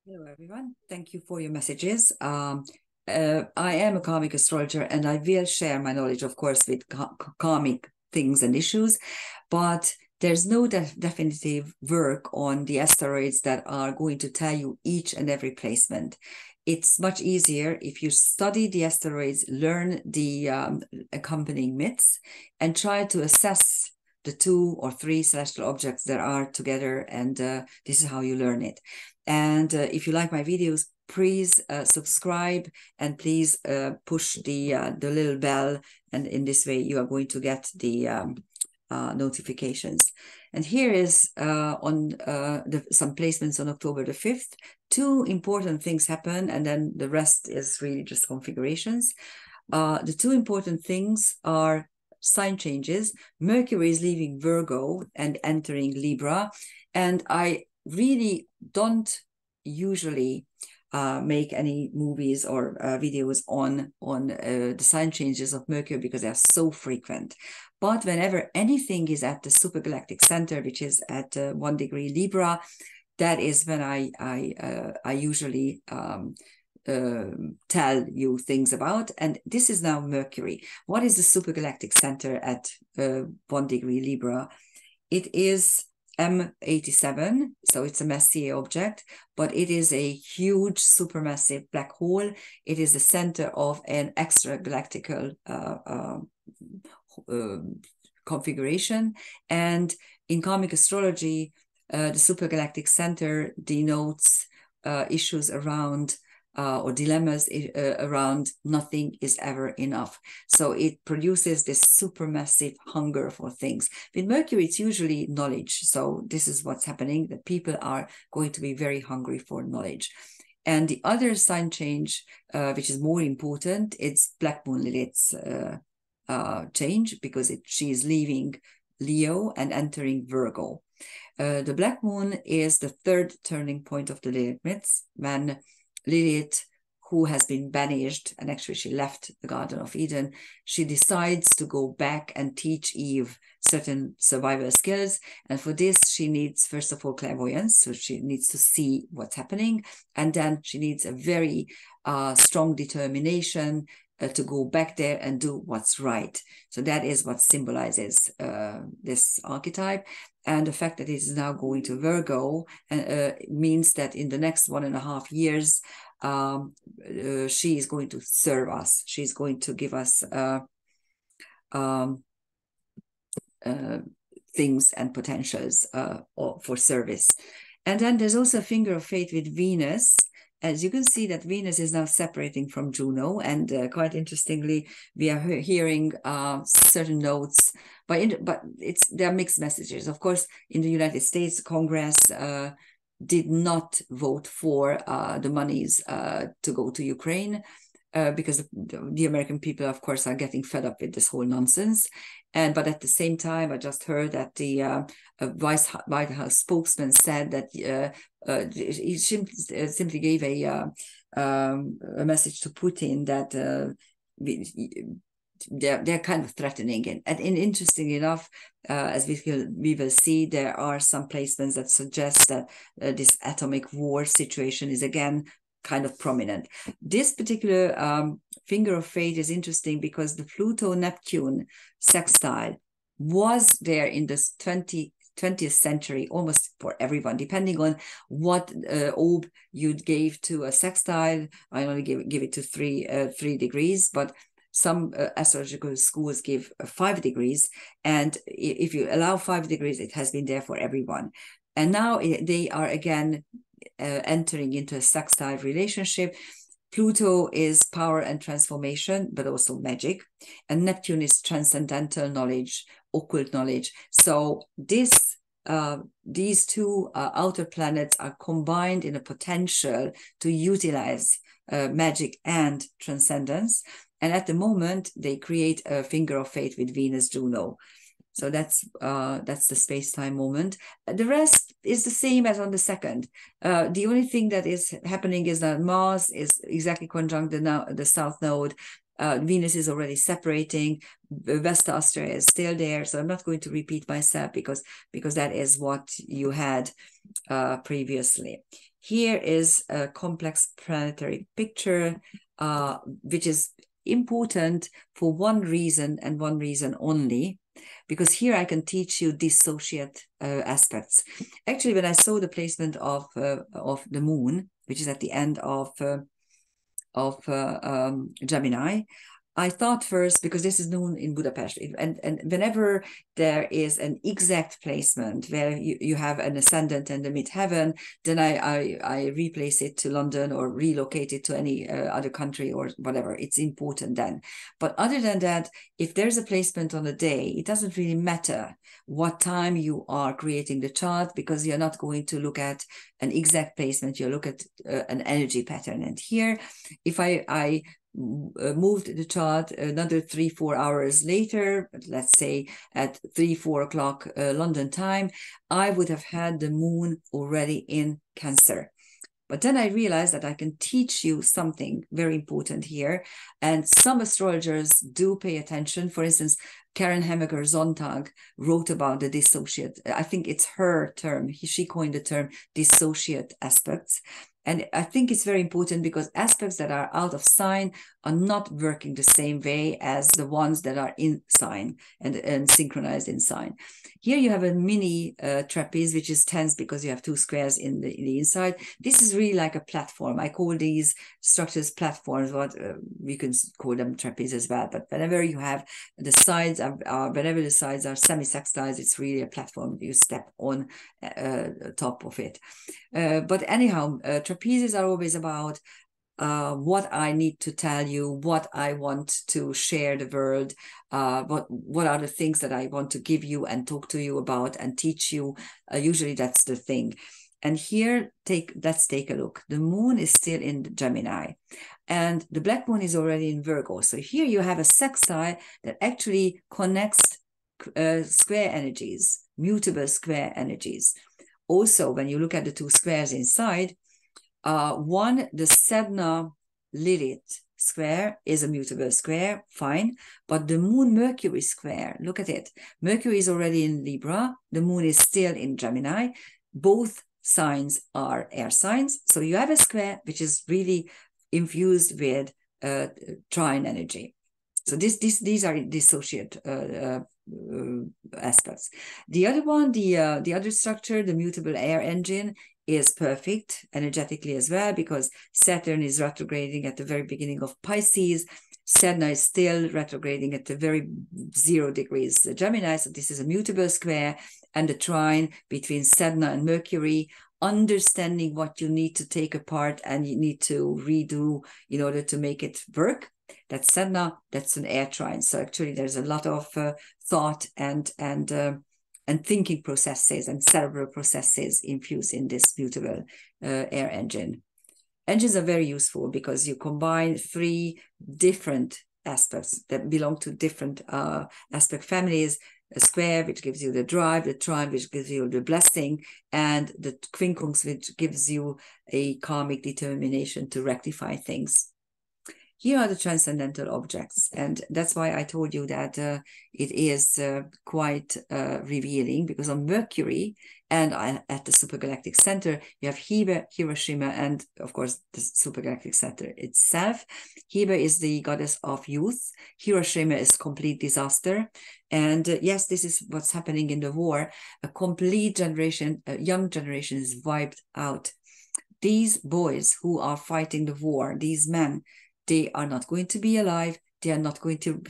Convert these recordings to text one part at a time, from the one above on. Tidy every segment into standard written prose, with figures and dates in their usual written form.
Hello, everyone. Thank you for your messages. I am a karmic astrologer, and I will share my knowledge, of course, with karmic things and issues, but there's no definitive work on the asteroids that are going to tell you each and every placement. It's much easier if you study the asteroids, learn the accompanying myths, and try to assess the 2 or 3 celestial objects that are together, and this is how you learn it. And if you like my videos, please subscribe, and please push the little bell, and in this way you are going to get the notifications. And here is on some placements on October the 5th. 2 important things happen, and then the rest is really just configurations. The 2 important things are sign changes. Mercury is leaving Virgo and entering Libra, and I really don't usually make any movies or videos on the sign changes of Mercury because they are so frequent. But whenever anything is at the supergalactic center, which is at 1 degree Libra, that is when I usually tell you things about. And this is now Mercury. What is the supergalactic center at 1 degree Libra? It is M87, so it's a Messier object, but it is a huge supermassive black hole. It is the center of an extragalactical configuration. And in karmic astrology, the supergalactic center denotes issues around or dilemmas around nothing is ever enough. So it produces this supermassive hunger for things. With Mercury, it's usually knowledge. So this is what's happening, that people are going to be very hungry for knowledge. And the other sign change, which is more important, it's Black Moon Lilith's change, because she is leaving Leo and entering Virgo. The Black Moon is the 3rd turning point of the Lilith myths, when Lilith, who has been banished, and actually she left the Garden of Eden, she decides to go back and teach Eve certain survival skills. And for this, she needs, first of all, clairvoyance. So she needs to see what's happening. And then she needs a very strong determination to go back there and do what's right. So that is what symbolizes this archetype. And the fact that it is now going to Virgo means that in the next 1.5 years, she is going to serve us. She's going to give us things and potentials for service. And then there's also a finger of fate with Venus. As you can see, that Venus is now separating from Juno, and quite interestingly, we are hearing certain notes, but there are mixed messages. Of course, in the United States, Congress did not vote for the monies to go to Ukraine because the American people, of course, are getting fed up with this whole nonsense. But at the same time, I just heard that the White House spokesman said that he simply gave a message to Putin that they're kind of threatening. And interesting enough, as we will see, there are some placements that suggest that this atomic war situation is again kind of prominent. This particular finger of fate is interesting because the Pluto-Neptune sextile was there in this 20th century, almost for everyone, depending on what orb you gave to a sextile. I only give it to 3 degrees, but some astrological schools give 5 degrees. And if you allow 5 degrees, it has been there for everyone. And now they are again entering into a sextile relationship. Pluto is power and transformation, but also magic. And Neptune is transcendental knowledge, occult knowledge. So these 2 outer planets are combined in a potential to utilize magic and transcendence. And at the moment, they create a finger of fate with Venus, Juno. So that's the space-time moment. The rest is the same as on the 2nd. The only thing that is happening is that Mars is exactly conjunct the South Node. Venus is already separating. West Austria is still there. So I'm not going to repeat myself because that is what you had previously. Here is a complex planetary picture, which is important for one reason and one reason only, because here I can teach you dissociate aspects. Actually, when I saw the placement of the moon, which is at the end of Gemini, I thought first, because this is known in Budapest, and whenever there is an exact placement where you have an ascendant and a midheaven, then I replace it to London or relocate it to any other country or whatever. It's important then. But other than that, if there's a placement on a day, it doesn't really matter what time you are creating the chart, because you're not going to look at an exact placement, you look at an energy pattern. And here, if I moved the chart another 3-4 hours later, let's say at 3-4 o'clock London time, I would have had the moon already in Cancer. But then I realized that I can teach you something very important here. And some astrologers do pay attention. For instance, Karen Hemaker-Zontag wrote about the dissociate. I think it's her term. She coined the term dissociate aspects. And I think it's very important because aspects that are out of sign are not working the same way as the ones that are in sign and synchronized in sign. Here you have a mini trapeze, which is tense because you have two squares in the inside. This is really like a platform. I call these structures platforms, but we can call them trapeze as well. But whenever you have the sides, whenever the sides are semi-sextiles, it's really a platform. You step on top of it. But anyhow, trapezes are always about what I need to tell you, what I want to share the world, what are the things that I want to give you and talk to you about and teach you. Usually that's the thing. And here, let's take a look. The moon is still in Gemini, and the black moon is already in Virgo. So here you have a sextile that actually connects square energies, mutable square energies. Also, when you look at the two squares inside, the Sedna Lilith square is a mutable square, fine. But the moon Mercury square, look at it. Mercury is already in Libra. The moon is still in Gemini. Both signs are air signs. So you have a square which is really infused with trine energy. So these are dissociate aspects. The other one, the other structure, the mutable air engine, is perfect energetically as well, because Saturn is retrograding at the very beginning of Pisces. Sedna is still retrograding at the very 0 degrees Gemini. So this is a mutable square, and the trine between Sedna and Mercury, understanding what you need to take apart and you need to redo in order to make it work. That's Sedna, that's an air trine. So actually there's a lot of thought and thinking processes and cerebral processes infused in this mutable air engine. Engines are very useful because you combine 3 different aspects that belong to different aspect families: a square, which gives you the drive, the trine, which gives you the blessing, and the quincunx, which gives you a karmic determination to rectify things. Here are the transcendental objects, and that's why I told you that it is quite revealing, because on Mercury and at the supergalactic center, you have Hebe, Hiroshima, and of course the supergalactic center itself. Hebe is the goddess of youth. Hiroshima is complete disaster. And yes, this is what's happening in the war. A complete generation, a young generation is wiped out. These boys who are fighting the war, these men, they are not going to be alive. They are not going to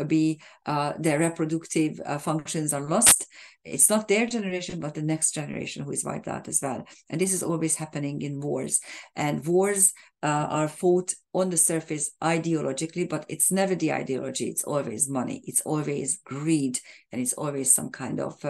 be, their reproductive functions are lost. It's not their generation, but the next generation who is wiped out as well. And this is always happening in wars. And wars are fought on the surface ideologically, but it's never the ideology. It's always money. It's always greed. And it's always some kind of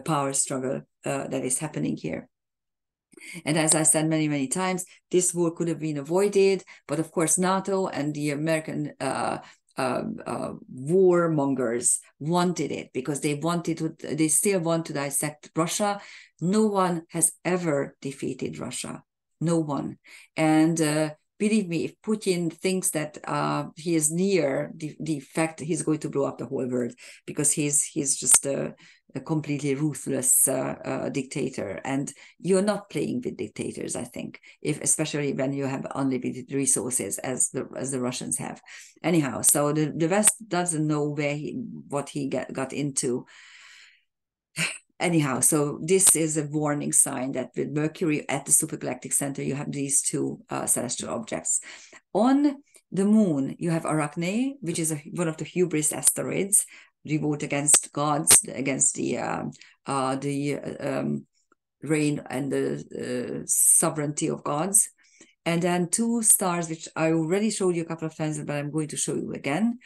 power struggle that is happening here. And as I said many, many times, this war could have been avoided. But of course, NATO and the American warmongers wanted it, because they still want to dissect Russia. No one has ever defeated Russia. No one. And believe me, if Putin thinks that he is near the fact, he's going to blow up the whole world, because he's just a completely ruthless dictator. And you're not playing with dictators, I think, especially when you have unlimited resources as the Russians have. Anyhow, so the West doesn't know what he got into. Anyhow, so this is a warning sign that with Mercury at the supergalactic center, you have these two celestial objects. On the moon, you have Arachne, which is one of the hubris asteroids, revolt against gods, against the reign and the sovereignty of gods. And then two stars, which I already showed you a couple of times, but I'm going to show you again.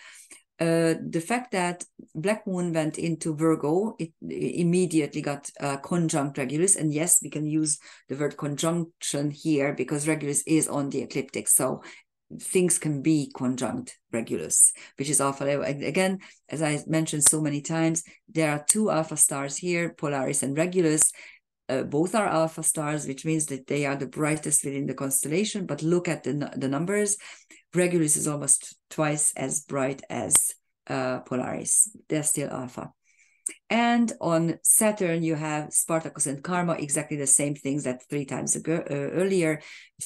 The fact that Black Moon went into Virgo, it immediately got conjunct Regulus. And yes, we can use the word conjunction here because Regulus is on the ecliptic. So things can be conjunct Regulus, which is alpha level. Again, as I mentioned so many times, there are two alpha stars here, Polaris and Regulus. Both are alpha stars, which means that they are the brightest within the constellation. But look at the numbers. Regulus is almost twice as bright as Polaris. They're still alpha. And on Saturn, you have Spartacus and Karma, exactly the same things that 3 days earlier.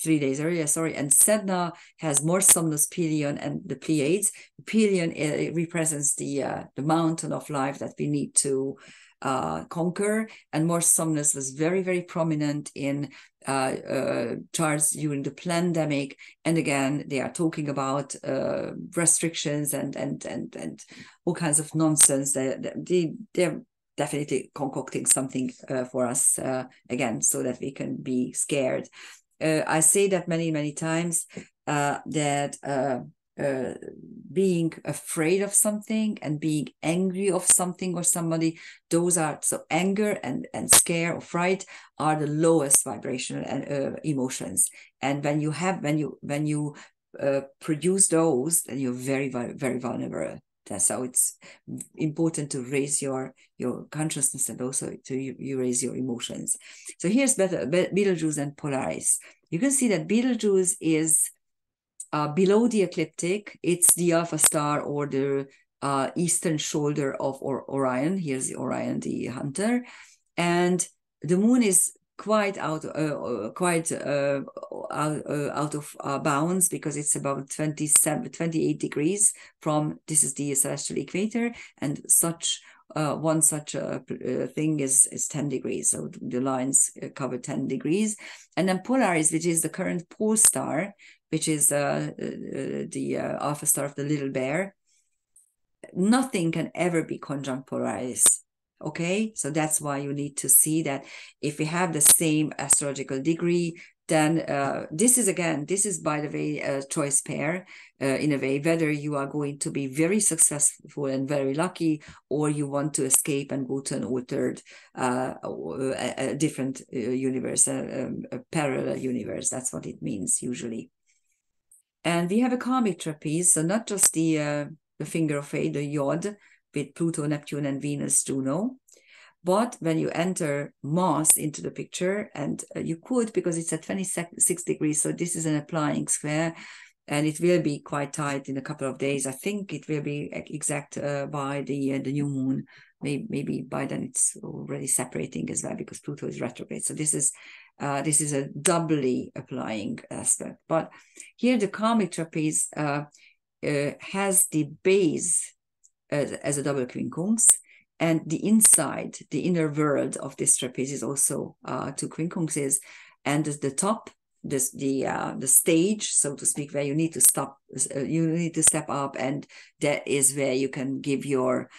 And Sedna has more Somnus, Pelion, and the Pleiades. Pelion represents the mountain of life that we need to conquer, and more Somnus was very, very prominent in charts during the pandemic. And again, they are talking about restrictions and all kinds of nonsense. They're definitely concocting something for us again, so that we can be scared. I say that many times, that being afraid of something and being angry of something or somebody, those are, so anger and scare or fright are the lowest vibrational emotions. And when you produce those, then you're very, very vulnerable. So it's important to raise your consciousness, and also to you raise your emotions. So here's Betelgeuse and Polaris. You can see that Betelgeuse is below the ecliptic. It's the alpha star, or the eastern shoulder of Orion. Here's the Orion, the hunter, and the moon is quite out of bounds, because it's about 28 degrees from, this is the celestial equator, and one such thing is 10 degrees. So the lines cover 10 degrees. And then Polaris, which is the current pole star, which is the alpha star of the little bear, nothing can ever be conjunct Polaris. Okay, so that's why you need to see that if we have the same astrological degree, then this is, by the way, a choice pair in a way, whether you are going to be very successful and very lucky, or you want to escape and go to an altered, a different universe, a parallel universe. That's what it means usually. And we have a karmic trapeze, so not just the finger of fate, the yod, with Pluto, Neptune, and Venus, Juno. But when you enter Mars into the picture, and you could, because it's at 26 degrees, so this is an applying square, and it will be quite tight in a couple of days. I think it will be exact by the new moon. Maybe by then it's already separating as well, because Pluto is retrograde. So this is a doubly applying aspect. But here the karmic trapeze has the base as a double quincunx, and the inside, the inner world of this trapeze is also 2 quincunxes, and the top, the stage, so to speak, where you need to step up, and that is where you can give your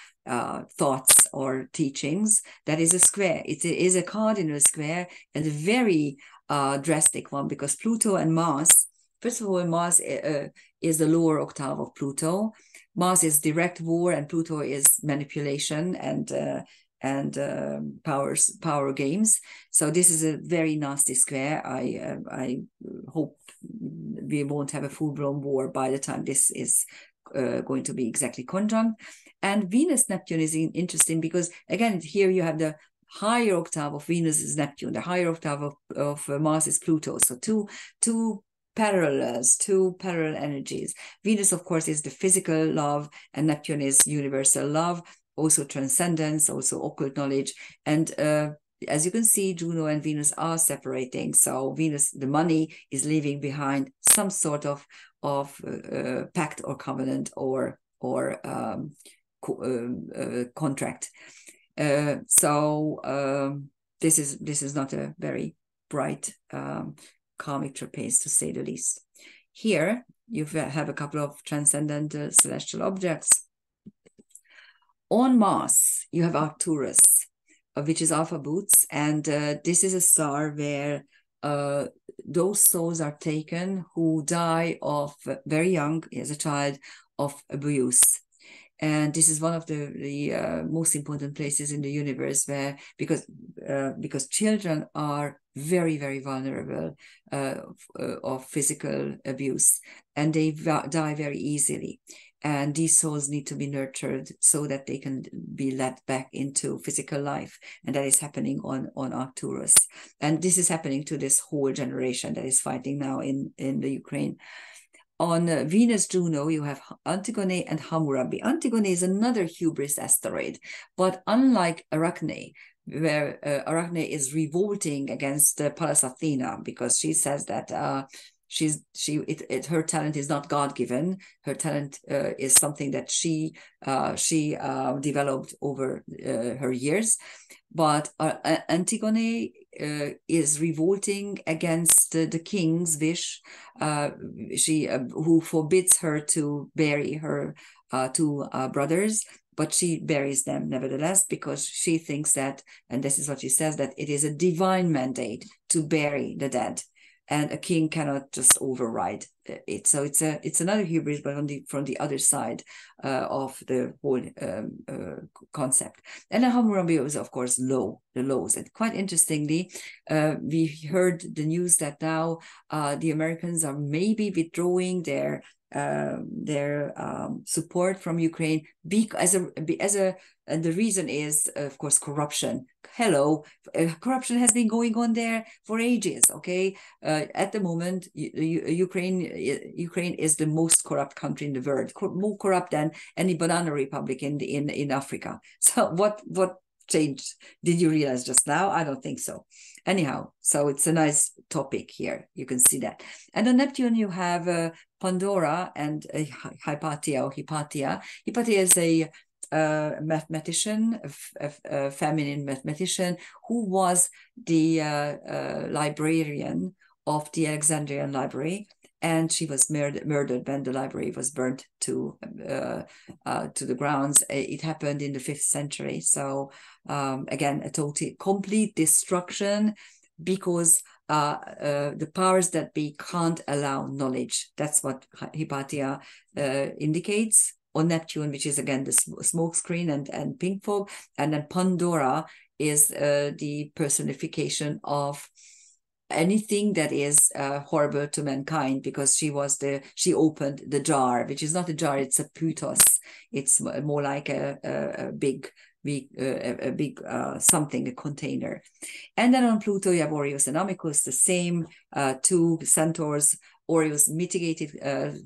thoughts or teachings. That is a square. It is a cardinal square, and a very drastic one, because Pluto and Mars, first of all, Mars is the lower octave of Pluto. Mars is direct war, and Pluto is manipulation and power games. So this is a very nasty square. I hope we won't have a full-blown war by the time this is going to be exactly conjunct. And Venus Neptune is interesting, because again, here you have the higher octave of Venus is Neptune, the higher octave of Mars is Pluto. So two parallels, two parallel energies. Venus, of course, is the physical love, and Neptune is universal love, also transcendence, also occult knowledge. And as you can see, Juno and Venus are separating. So Venus, the money, is leaving behind some sort of pact or covenant or contract. This is not a very bright karmic trapeze, to say the least. Here you have a couple of transcendental celestial objects. On Mars, you have Arcturus, which is Alpha Boots, and this is a star where those souls are taken who die of very young, as a child, of abuse. And this is one of the most important places in the universe, where because children are very, very vulnerable of physical abuse, and they die very easily. And these souls need to be nurtured so that they can be led back into physical life. And that is happening on Arcturus. And this is happening to this whole generation that is fighting now in the Ukraine. On Venus, Juno, you have Antigone and Hammurabi. Antigone is another hubris asteroid, but unlike Arachne, where Arachne is revolting against Pallas Athena because she says that her talent is not God-given. Her talent is something that she developed over her years. But Antigone is revolting against the king's wish, who forbids her to bury her two brothers, but she buries them nevertheless because she thinks that, and this is what she says, that it is a divine mandate to bury the dead. And a king cannot just override it. So it's another hubris, but from the other side of the whole concept. And then Hammurabi was, of course, the lows. And quite interestingly, we heard the news that now the Americans are maybe withdrawing their support from Ukraine and the reason is, of course, corruption. Hello, corruption has been going on there for ages. Okay, at the moment, Ukraine is the most corrupt country in the world, more corrupt than any banana republic in Africa. So what changed? Did you realize just now? I don't think so. Anyhow, so it's a nice topic here. You can see that. And on Neptune, you have Pandora and Hypatia or Hypatia. Hypatia is a mathematician, a feminine mathematician who was the librarian of the Alexandrian Library, and she was murdered when the library was burnt to the grounds. It happened in the 5th century. So again, a complete destruction because the powers that be can't allow knowledge. That's what Hypatia indicates. On Neptune, which is again the smoke screen and pink fog, and then Pandora is the personification of anything that is horrible to mankind, because she opened the jar, which is not a jar, it's a putos. It's more like a big something, a container. And then on Pluto you have Orius and Amicus, the same two centaurs. Orius, mitigated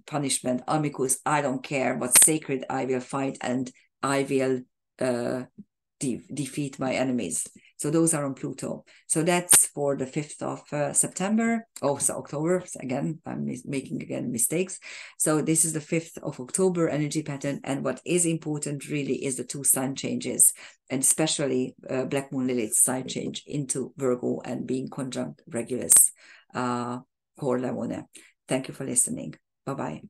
punishment. Amicus, I don't care what's sacred, I will fight and I will defeat my enemies. So those are on Pluto. So that's for the 5th of September. Oh, so October. Again, I'm making mistakes. So this is the 5th of October energy pattern. And what is important really is the 2 sign changes, and especially Black Moon Lilith's sign change into Virgo and being conjunct Regulus, Cor Leone. Thank you for listening. Bye-bye.